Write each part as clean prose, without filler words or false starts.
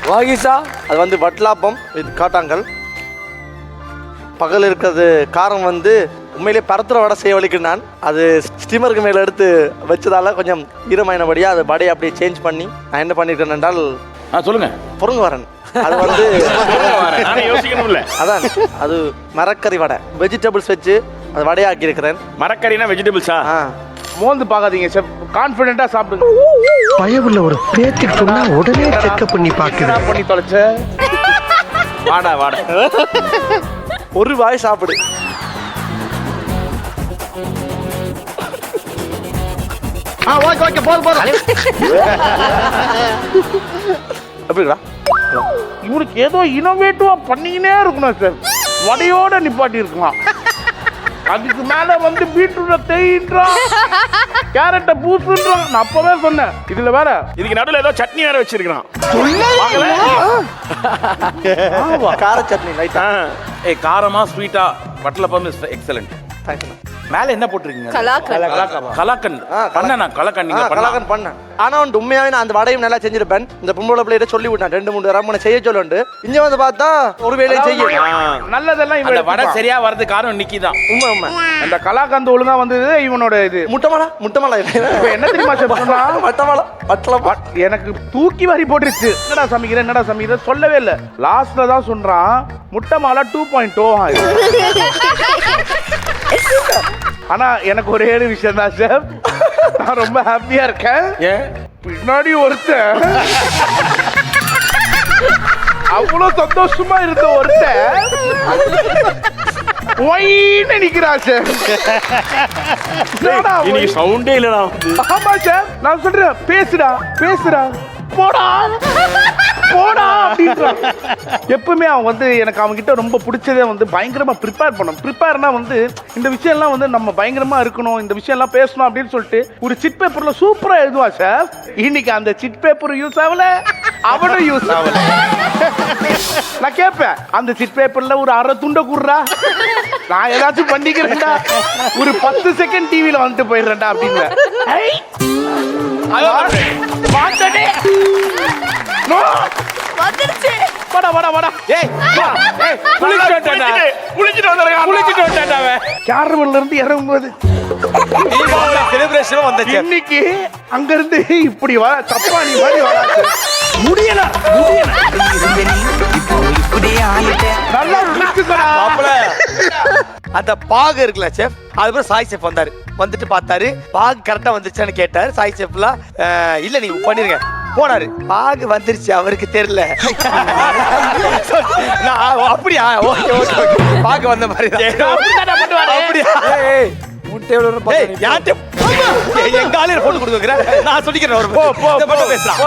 வாகிசா அது வந்து வட்லாப்பம் இது காட்டாங்கல். பகல் இருக்கிறது காரம் வந்து உண்மையிலே பரத்துற வடை செய்ய வலிக்கு நான் அது ஸ்டீமருக்கு மேலே எடுத்து வச்சதால கொஞ்சம் ஈரமாயினபடியாக அது வடையை அப்படியே சேஞ்ச் பண்ணி நான் என்ன பண்ணியிருக்கேன் என்றால் சொல்லுங்க பொருங்க வரேன். அது வந்து யோசிக்கணும்ல. அதான் அது மரக்கறி வடை வெஜிடபிள்ஸ் வச்சு அது வடையாக்கி இருக்கிறேன். மரக்கறினா வெஜிடபிள்ஸா? மோந்து பார்க்காதீங்க செஃப், கான்ஃபிடென்ட்டா சாப்பிடுங்க. பயவுள்ள ஒரு பேச்சு சொன்னா உடனே செக்அப் பண்ணி பாக்குறேன். பண்ணி தொலைச்ச வாடா வாடா ஒரு வாய் சாப்பிடு. ஓகே போதும் அப்படிங்களா? இவனுக்கு ஏதோ இனோவேட்டிவா பண்ணிக்கினே இருக்கணும் சார். வடையோட நிப்பாட்டி இருக்கலாம். அதுக்கு மேல வந்து பீட்ரூட்டை தேயின்றான், கேரட்டை பூசுன்றான். நான் அப்பவே சொன்னேன். இதுல வேற இதுக்கு நடுவில் ஏதோ சட்னி வேற வச்சிருக்கான். கார சட்னி லைட்டா. காரமா ஸ்வீட்டா வட்டலப்பம் இஸ் எக்ஸலென்ட். மேல என்ன போட்டிருக்கீங்க? கலாக்கன் பண்ண கலக்கன். நீங்க கலாக்கன் பண்ண. ஆனா வந்து உண்மையாவே நான் அந்த வடையும் நல்லா செஞ்சிருப்பேன். இந்த பொம்பளை பிள்ளைகிட்ட சொல்லி விட்டேன் 2-3 ரம்மனை செய்ய சொல்லுண்டு. இங்க வந்து பார்த்தா ஒரு வேலையை செய்ய நல்லதெல்லாம் இந்த வடை சரியா வரது காரணம் நிக்கி தான். உண்மை உண்மை. அந்த கலாக்கந்து ஒழுங்கா வந்தது இவனோட இது. முட்டமலா என்ன தெரியுமா சார் சொன்னா? வட்டலப்பா எனக்கு தூக்கி வாரி போட்டுருச்சு. என்னடா சமைக்கிற சொல்லவே இல்லை. லாஸ்ட்ல தான் சொல்றான் முட்டை மாலா 2.0. ஆனா எனக்கு ஒரே ஒரு விஷயம் தான் சார், நான் ரொம்ப ஹாப்பியா இருக்கேன். பின்னாடி ஒருத்தன் அவ்வளவு சந்தோஷமா இருந்த ஒருத்தன் ஒயின்னு நிக்கிறான் சார். இன்னைக்கு சவுண்டே இல்லடா. ஆமா சார், நான் சொல்றேன் பேசுடா போடா அப்படின்றான். எப்பவுமே அவன் வந்து எனக்கு அவன் கிட்ட ரொம்ப பிடிச்சதே வந்து பயங்கரமா ப்ரிப்பேர் பண்ணணும். ப்ரிப்பேர்னா வந்து இந்த விஷயம் எல்லாம் வந்து நம்ம பயங்கரமா இருக்கணும், இந்த விஷயம் எல்லாம் பேசணும் அப்படின்னு சொல்லிட்டு ஒரு சிட் பேப்பர்ல சூப்பரா எழுதுவா சார். இன்னைக்கு அந்த சிட் பேப்பர் யூஸ் ஆகல, அவனும் யூஸ் ஆகல. நான் கேட்பேன், அந்த சிட் பேப்பர்ல ஒரு அரை துண்டை கூடுறா, நான் ஏதாச்சும் பண்ணிக்கிறேன்டா, ஒரு 10 செகண்ட் டிவில வந்துட்டு போயிடுறேன்டா அப்படின்னு. கேரவன்ல இருந்து இறங்கும்போது இன்னைக்கு அங்க இருந்து இப்படி வர சப்பானி மாதிரி வராது. முடியல நல்லா அந்த பாகு இருக்குல்ல செஃப், அதுக்கப்புறம் சாய் செஃப் வந்தாரு. வந்துட்டு பார்த்தாரு பாகு கரெக்டா வந்துருச்சான்னு கேட்டாரு. சாய் செஃப்லாம் இல்ல நீங்க பண்ணிருங்க போனாரு. பாகு வந்துருச்சு அவருக்கு தெரியல. அப்படியா? ஓகே ஓகே பாகு வந்த மாதிரி எங்க ஆளு போட்டு கொடுக்குறேன். நான் சொல்லிக்கிறேன் பேசுறேன்.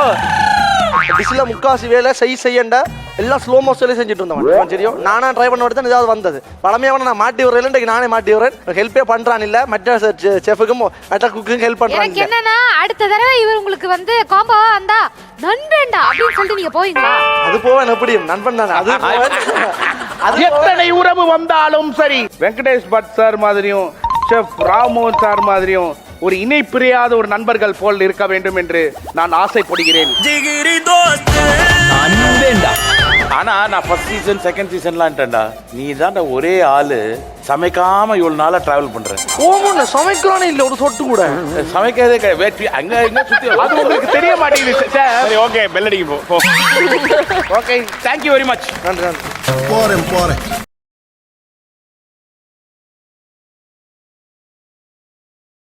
டிஷ்ல முக்காசி வேலை செய்யண்டா எல்லாம் ஸ்லோ மோஷன்ல செஞ்சுட்டு இருந்தவன். சரியா நானா ட்ரை பண்ண தான் ஏதாவது வந்தது. பழமையாக நான் மாட்டி விடுறேன், நானே மாட்டி விடுறேன். ஹெல்ப்பே பண்றான் இல்ல, மற்ற செஃபுக்கும் மற்ற குக்குக்கும் ஹெல்ப் பண்றான். எனக்கு என்னன்னா அடுத்த தடவை இவர் உங்களுக்கு வந்து காம்போ வந்தா நண்பன்டா அப்படின்னு சொல்லிட்டு நீங்க போவீங்களா? அது போவேன் எப்படியும் நண்பன் தானே. அது எத்தனை உறவு வந்தாலும் சரி, வெங்கடேஷ் பட் சார் மாதிரியும் செஃப் ராமோகன் சார் மாதிரியும் ஒரு இணை பிரியாத ஒரு நண்பர்கள் போல் இருக்க வேண்டும் என்று நான் ஆசைப்படுகிறேன். ஆனா நான் ஃபர்ஸ்ட் சீசன் செகண்ட் சீசன்லான்டா நீ தான் ஒரே ஆளு சமைக்காம இவ்வளவு நாளா டிராவல் பண்றேன். ஓமண்ண சமைக்கிறானே இல்ல ஒரு சொட்டு கூட சமைக்காதே வேட்டி அங்க இங்க சுத்தி அது உங்களுக்கு தெரிய மாட்டேங்குது சார். சரி ஓகே பெல் அடிக்கு போ. Okay thank you very much. நன்றி. போறேன்